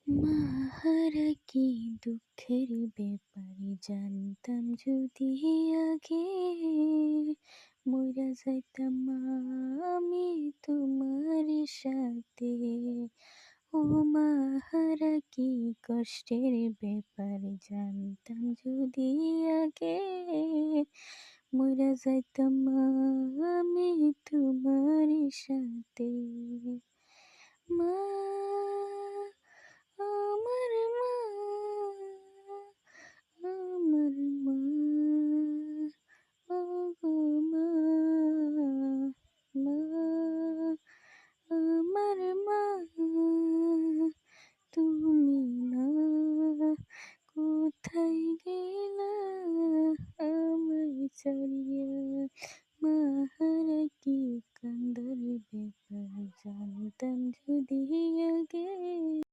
মাহারা কি দুঃখের ব্যাপারে জানতাম যদি আগে, মইরা যাইতাম আমি তোমার সাথে। ও মাহারা কি কষ্টের ব্যাপারে জানতাম যদি আগে, মইরা যাইতাম আমি তোমার সাথে। মা